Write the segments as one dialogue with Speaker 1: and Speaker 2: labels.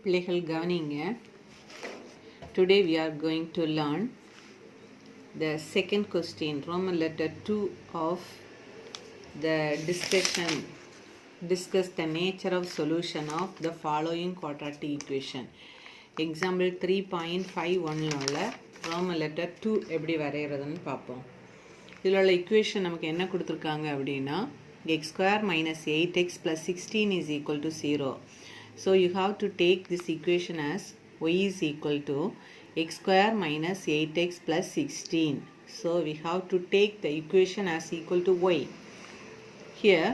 Speaker 1: பிள்ளைகள் கவனிங்க. Today we are going to learn the second question, Roman letter 2 of the discussion. Discuss the nature of solution of the following quadratic equation. Example 3.51 உள்ள Roman letter 2 எப்படி வரைகிறதுன்னு பார்ப்போம். இதில் உள்ள equation நமக்கு என்ன கொடுத்துருக்காங்க அப்படின்னா x square minus 8x plus 16 is equal to 0. So you have to take this equation as y is equal to x square minus 8x plus 16. So we have to take the equation as equal to y. Here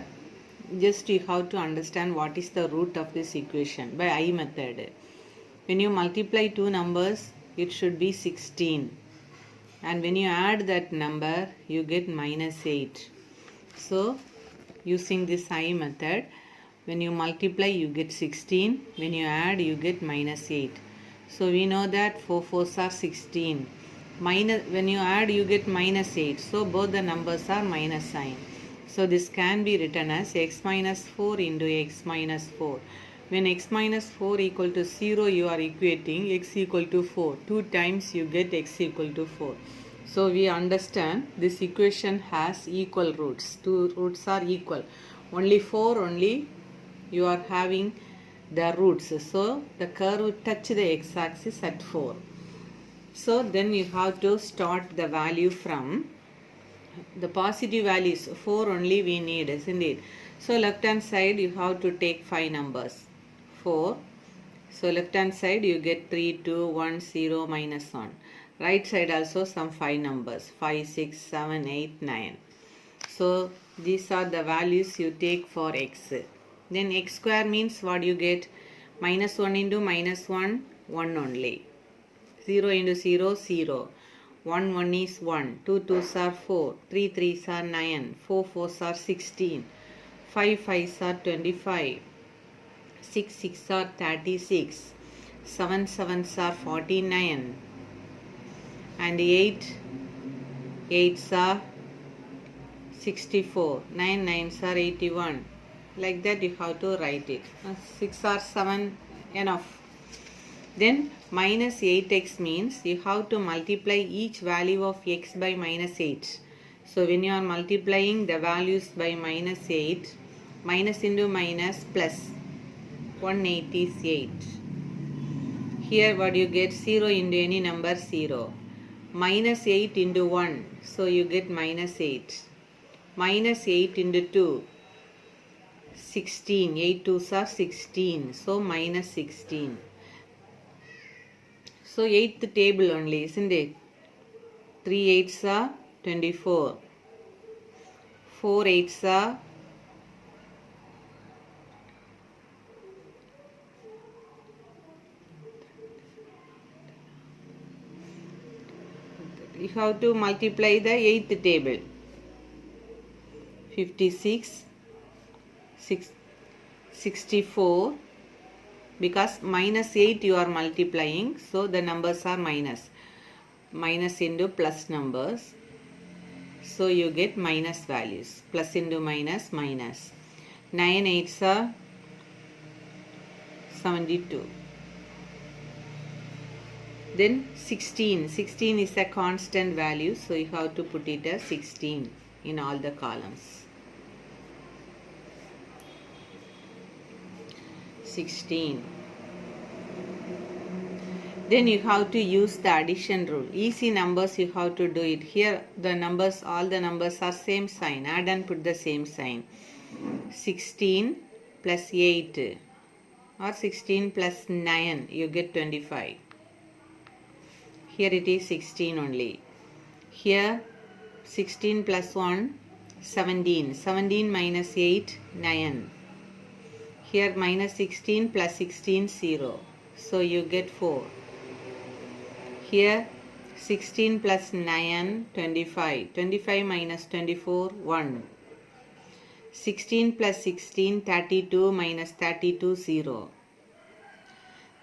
Speaker 1: just you have to understand what is the root of this equation by I method. When you multiply two numbers, it should be 16. And when you add that number, you get minus 8. So using this I method, when you multiply you get 16, when you add you get minus 8. So we know that 4 4s are 16. When you add you get minus 8. So both the numbers are minus sign. So this can be written as x minus 4 into x minus 4. When x minus 4 equal to 0, you are equating x equal to 4. 2 times you get x equal to 4. So we understand this equation has equal roots. Two roots are equal. Only 4 only you are having the roots. So the curve will touch the x-axis at 4. So then you have to start the value from the positive values. 4 only we need, isn't it? So left hand side you have to take 5 numbers. 4. So left hand side you get 3, 2, 1, 0, minus 1. Right side also some 5 numbers. 5, 6, 7, 8, 9. So these are the values you take for x. Then x square means what you get? Minus 1 into minus 1, 1 only. 0 into 0, 0. 1, 1 is 1. 2, 2s are 4. 3, 3s are 9. 4, 4s are 16. 5, 5s are 25. 6, 6 are 36. 7, 7s are 49. And 8, 8s are 64. 9, 9s are 81. Like that you have to write it. 6 or 7 enough. Then minus 8x means you have to multiply each value of x by minus 8. So when you are multiplying the values by minus 8, minus into minus plus 188. Here what you get? 0 into any number, 0. Minus 8 into 1, so you get minus 8. Minus 8 into 2, 16. 8 2s are 16, so minus 16. So 8th table only, isn't it? 3 8s are 24. 4 8s are 'you have to multiply the 8th table. 56, 64, because minus 8 you are multiplying, so the numbers are minus. Minus into plus numbers, so you get minus values. Plus into minus, minus. 9 8s are 72. Then 16. 16 is a constant value, so you have to put it as 16 in all the columns. 16. Then you have to use the addition rule. Easy numbers you have to do it. Here the numbers, all the numbers are same sign. Add and put the same sign. 16 plus 8 or 16 plus 9, you get 25. Here it is 16 only. Here 16 plus 1, 17. 17 minus 8, 9. Here minus 16 plus 16, 0. So you get 4. Here 16 plus 9, 25. 25 minus 24, 1. 16 plus 16, 32 minus 32, 0.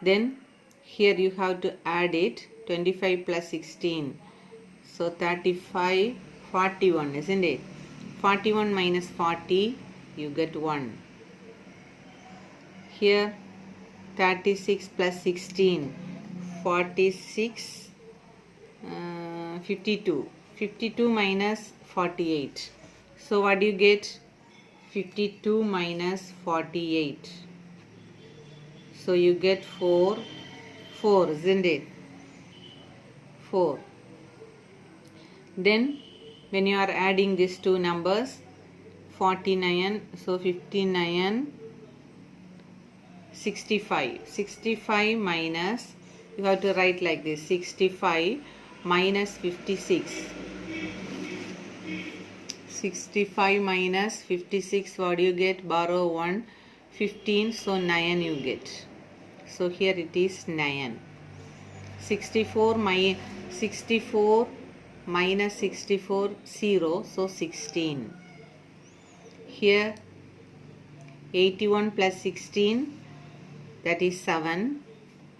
Speaker 1: Then here you have to add it. 25 plus 16, so 35, 41, isn't it? 41 minus 40, you get 1. Here 36 plus 16, 46, 52. 52 minus 48. So what do you get? 52 minus 48. So you get 4, isn't it? 4. Then when you are adding these two numbers, 49, so 59, 65. 65 minus, you have to write like this, 65 minus 56. 65 minus 56, what do you get? Borrow 1, 15, so 9 you get. So here it is 9. 64 minus 64, 0, so 16. Here 81 plus 16, that is 7.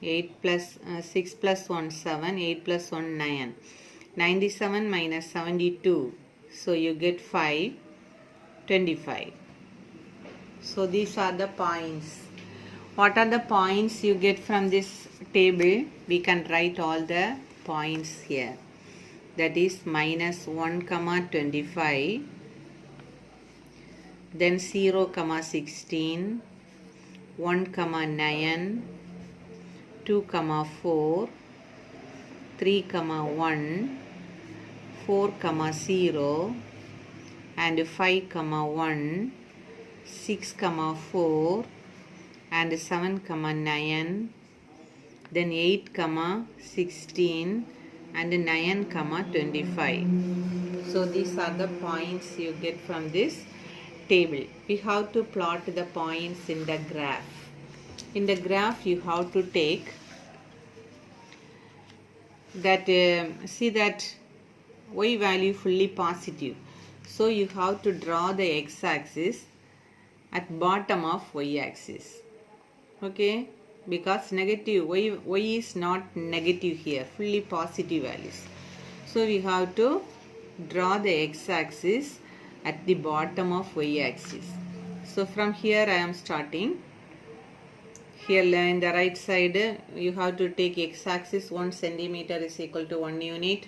Speaker 1: 8 plus 6 plus 1, 7. 8 plus 1, 9. 97 minus 72, so you get 5, 25. So these are the points. What are the points you get from this table? We can write all the points here. That is minus 1, 25. Then 0, 16. 1, 9. 2, 4. 3, 1. 4, 0. And 5, 1. 6, 4. And 7, 9. Then 8, 16. And 9, 25. So these are the points you get from this table. We have to plot the points in the graph. In the graph you have to take that, see that y value fully positive. So you have to draw the x-axis at bottom of y-axis. Okay, because negative y is not negative here, fully positive values. So we have to draw the x-axis at the bottom of y-axis. So from here I am starting. Here in the right side you have to take x-axis 1 centimeter is equal to 1 unit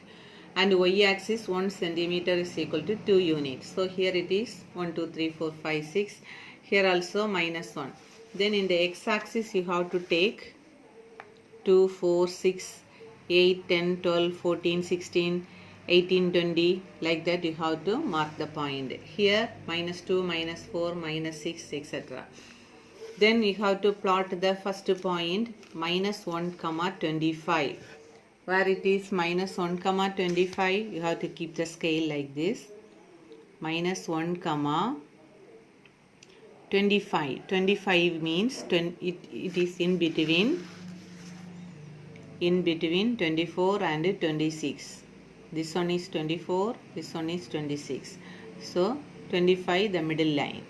Speaker 1: and y-axis 1 centimeter is equal to 2 units. So here it is 1, 2, 3, 4, 5, 6. Here also minus 1. Then in the x-axis you have to take 2, 4, 6, 8, 10, 12, 14, 16, 18, 20. Like that you have to mark the point. Here minus 2, minus 4, minus 6, etc. Then you have to plot the first point, minus 1, 25. Where it is minus 1, 25, you have to keep the scale like this. Minus 1, 25. 25 means it is in between 24 and 26. This one is 24, this one is 26. So 25, the middle line.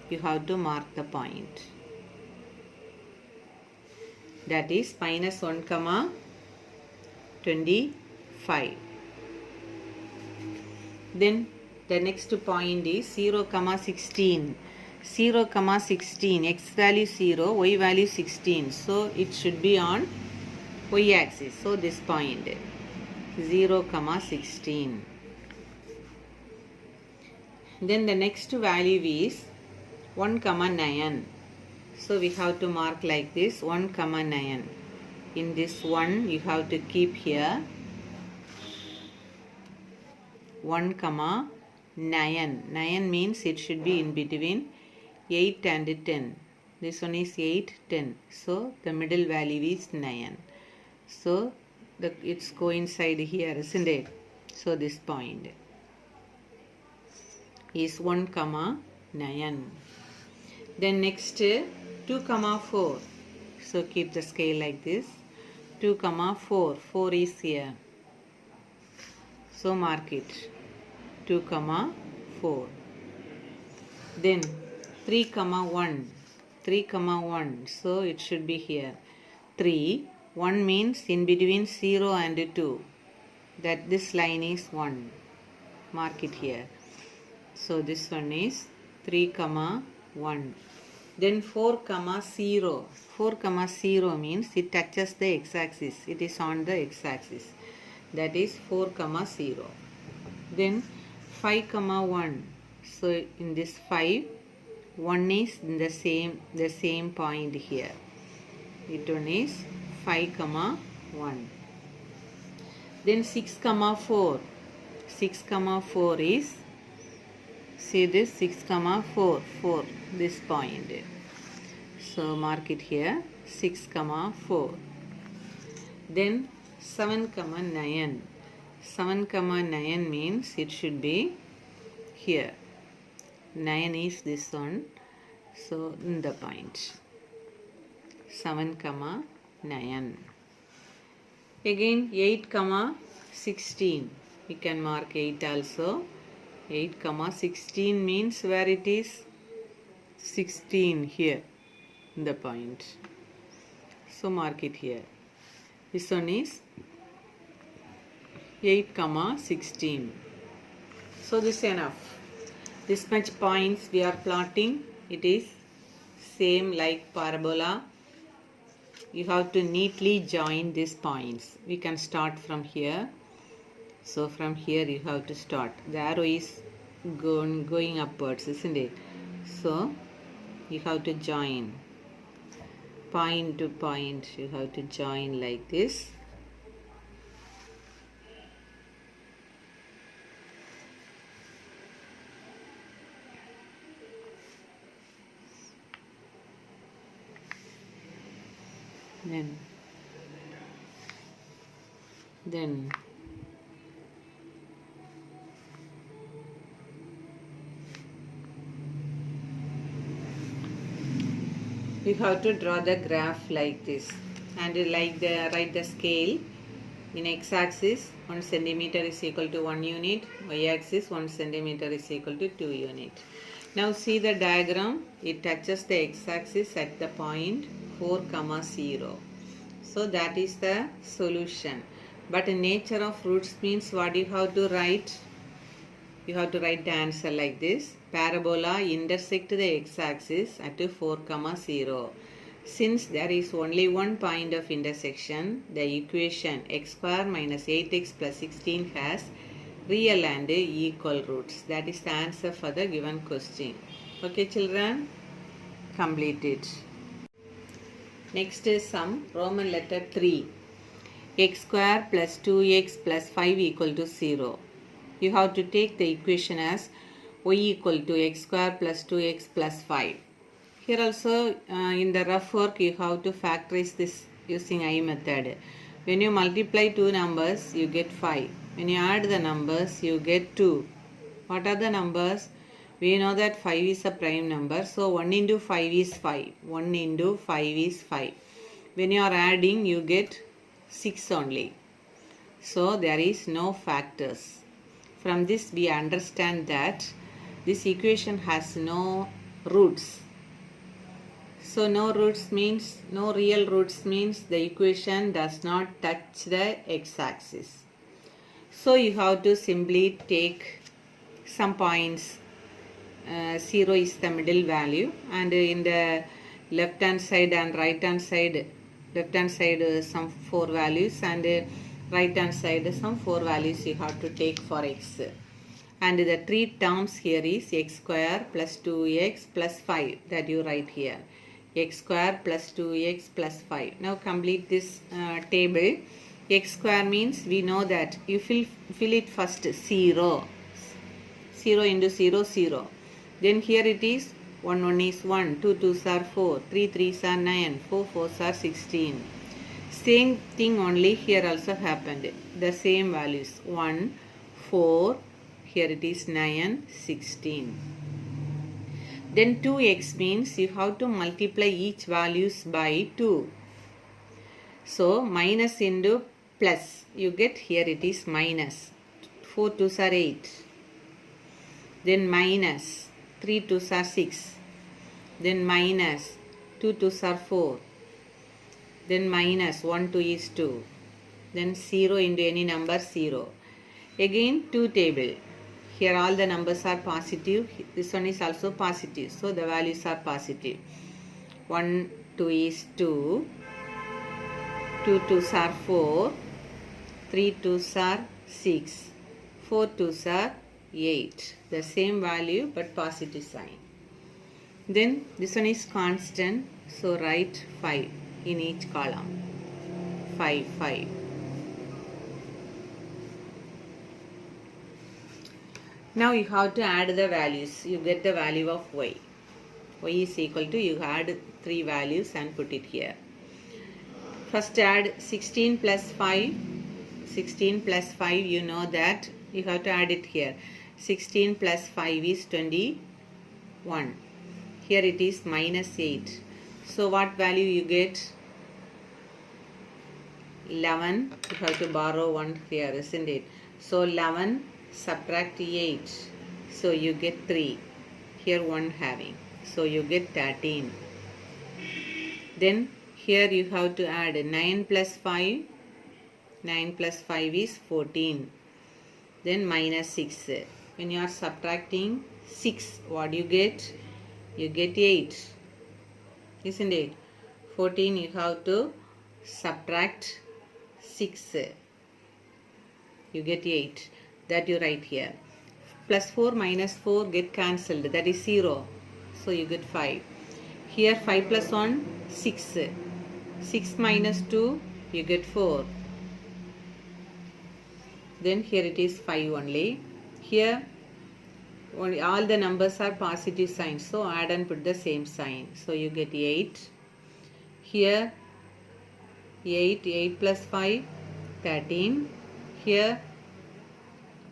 Speaker 1: You have to mark the point. That is minus 1, 25. Then the next point is 0, 16. 0, 16. X value 0, y value 16. So it should be on y axis. So this point 0, 16. Then the next value is 1, 9. So we have to mark like this 1, 9. In this 1 you have to keep here 1, 9. 9 means it should be in between 8 and 10. This one is 8, 10. So the middle value is 9. So it's coincide here, isn't it? So this point is 1, 9. Then next 2, 4. So keep the scale like this. 2, 4. 4 is here. So mark it. 2, 4. Then 3, 1. 3, 1. So it should be here. 3. 1 means in between 0 and 2. That this line is 1. Mark it here. So this one is 3, 1. Then 4 comma 0. 4 comma 0 means it touches the x-axis. It is on the x-axis. That is 4 comma 0. Then 5 comma 1. So in this 5, 1 is in the same point here. It one is 5 comma 1. Then 6 comma 4. 6 comma 4 is, see this 6 comma 4, this point. So mark it here, 6 comma 4. Then 7 comma 9. 7 comma 9 means it should be here. 9 is this one. So in the point. 7 comma 9. Again 8 comma 16. We can mark 8 also. 8 comma 16 means where it is? 16 here. The point. So mark it here. This one is 8 comma 16. So this is enough. This much points we are plotting. It is same like parabola. You have to neatly join these points. We can start from here. So from here you have to start. The arrow is going upwards, isn't it? So you have to join. Point to point. You have to join like this. Then you have to draw the graph like this, and write the scale. In x-axis 1 centimeter is equal to 1 unit, y-axis 1 centimeter is equal to 2 unit. Now see the diagram. It touches the x-axis at the point 4 comma 0. So that is the solution. But in nature of roots means what you have to write? You have to write the answer like this. Parabola intersect the x-axis at 4 comma 0. Since there is only one point of intersection, the equation x square minus 8x plus 16 has real and equal roots. That is the answer for the given question. Okay children, complete it. Next is sum, Roman letter 3. X square plus 2x plus 5 equal to 0. You have to take the equation as y equal to x square plus 2x plus 5. Here also in the rough work you have to factorize this using I method. When you multiply two numbers you get 5. When you add the numbers you get 2. What are the numbers? We know that 5 is a prime number. So 1 into 5 is 5. 1 into 5 is 5. When you are adding you get 6 only. So there is no factors. From this we understand that this equation has no roots. So no roots means, no real roots means the equation does not touch the x-axis. So you have to simply take some points. 0 is the middle value, and in the left hand side and right hand side, left hand side some 4 values, and right hand side some 4 values you have to take for x. And the 3 terms here is x square plus 2x plus 5 that you write here. X square plus 2x plus 5. Now complete this table. X square means we know that you fill it first 0. 0 into 0, 0. Then here it is 1 1 is 1, 2 2s are 4, 3 3s are 9, 4 4s are 16. Same thing only here also happened. The same values 1, 4, here it is 9, 16. Then 2x means you have to multiply each values by 2. So minus into plus. You get here it is minus. 4 2s are 8. Then minus. 3 2s are 6. Then minus. 2 2s are 4. Then minus. 1 2 is 2. Then 0 into any number 0. Again 2 table. Here all the numbers are positive. This one is also positive. So the values are positive. 1 2 is 2, 2 2s are 4, 3 2s are 6, 4 2s are 8. The same value but positive sign. Then this one is constant, so write 5 in each column. 5 5. Now you have to add the values. You get the value of y. Y is equal to, you add 3 values and put it here. First add 16 plus 5. 16 plus 5, you know that you have to add it here. 16 plus 5 is 21. Here it is minus 8. So what value you get? 11. You have to borrow 1 here, isn't it? So 11 subtract 8. So you get 3. Here 1 having. So you get 13. Then here you have to add 9 plus 5. 9 plus 5 is 14. Then minus 6. When you are subtracting 6, what do you get? You get 8. Isn't it? 14 you have to subtract 6. You get 8. That you write here. Plus 4 minus 4 get cancelled. That is 0. So you get 5. Here 5 plus 1, 6. 6 minus 2, you get 4. Then here it is 5 only. Here all the numbers are positive signs. So add and put the same sign. So you get 8. Here 8 plus 5, 13. Here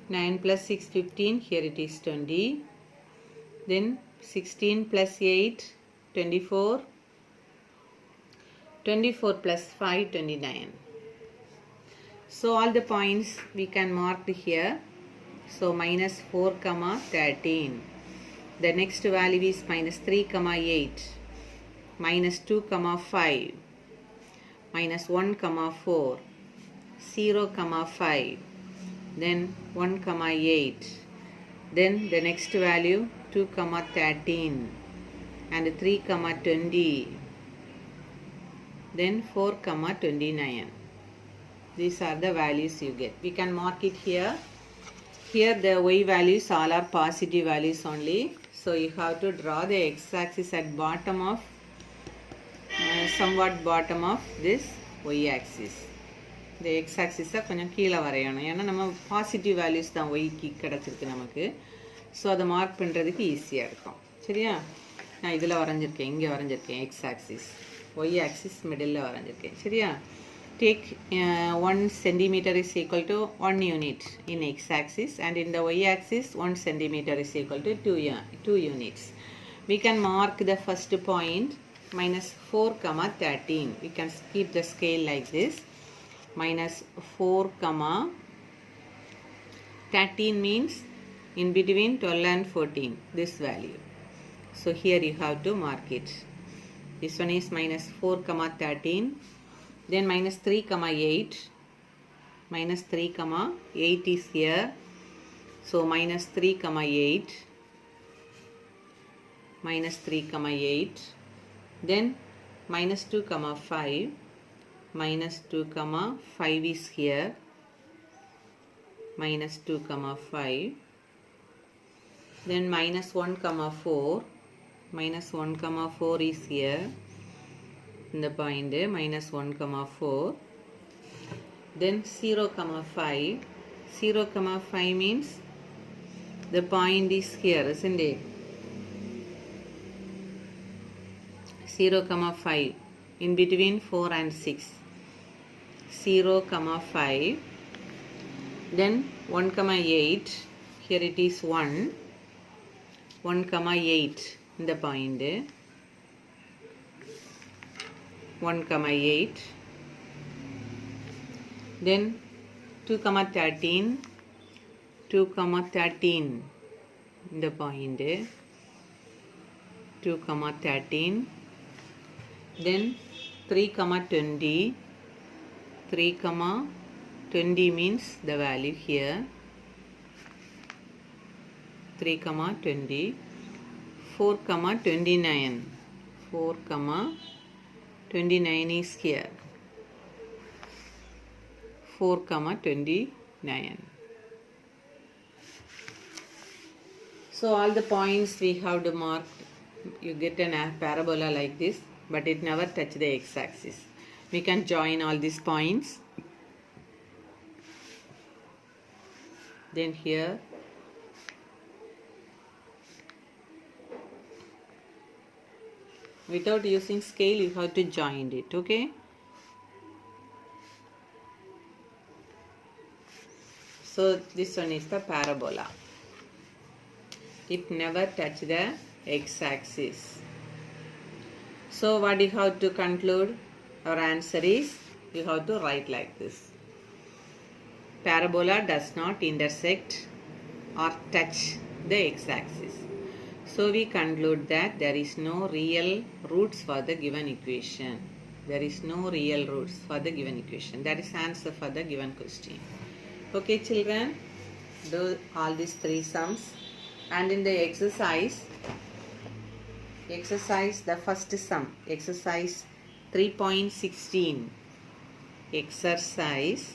Speaker 1: 9 plus 6, 15. Here it is 20. Then 16 plus 8, 24. 24 plus 5, 29. So all the points we can mark here. So minus 4, 13. The next value is minus 3, 8. Minus 2, 5. Minus 1, 4. 0, 5. Then 1, 8. Then the next value 2, 13. And 3, 20. Then 4, 29. These are the values you get. We can mark it here. Here the y values all are positive values only. So you have to draw the x-axis at bottom of, somewhat bottom of this y-axis. The x-axis is கொஞ்சம் கீழ வரையணும். ஏன்னா நம்ம positive values தான் y-க்கு கிடைச்சிருக்கு நமக்கு. So அதை mark பண்ணுறதுக்கு ஈஸியாக இருக்கும். சரியா? நான் இதில் வரைஞ்சிருக்கேன், இங்கே வரைஞ்சிருக்கேன் x-axis. y-axis மிடில் வரைஞ்சிருக்கேன். சரியா? Take 1 centimeter is equal to 1 unit in x-axis, and in the y-axis 1 centimeter is equal to 2 units. We can mark the first point minus 4, 13. We can keep the scale like this. Minus 4, 13 means in between 12 and 14, this value. So here you have to mark it. This one is minus 4, 13. Then minus 3, 8. Minus 3, 8 is here. So minus 3, 8. Minus 3, 8. Then minus 2, 5. Minus 2, 5 is here. Minus 2, 5. Then minus 1, 4. Minus 1, 4 is here. In the point minus 1, 4. Then 0, 5. 0, 5 means the point is here, isn't it? 0, 5 in between 4 and 6. 0, 5. Then 1, 8. Here it is 1. 1, 8 in the point. 1, 8. Then 2, 13. 2, 13 in the point. 2, 13. Then 3, 20. 3, 20 means the value here. 3, 20. 4, 29. 4 comma 29 is here. 4 comma 29. So all the points we have to mark. You get a parabola like this, but it never touch the x-axis. We can join all these points. Then here without using scale you have to join it, okay? So this one is the parabola. It never touch the x-axis. So what you have to conclude? Our answer is, you have to write like this. Parabola does not intersect or touch the x-axis. So we conclude that there is no real roots for the given equation. There is no real roots for the given equation. That is answer for the given question. Okay children, do all these 3 sums. And in the exercise the first sum, exercise 3.16. Exercise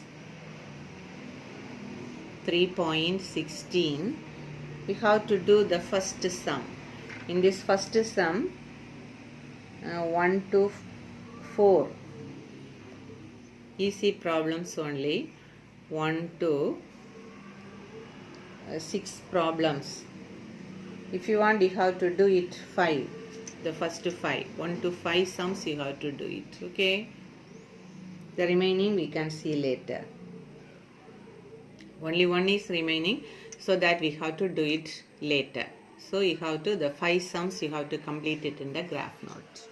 Speaker 1: 3.16. We have to do the first sum. In this first sum, 1 to 4. Easy problems only. 1 to 6 problems. If you want, you have to do it 5. The first 5. 1 to 5 sums you have to do it. Okay. The remaining we can see later. Only one is remaining, so that we have to do it later. So you have to, the 5 sums you have to complete it in the graph note.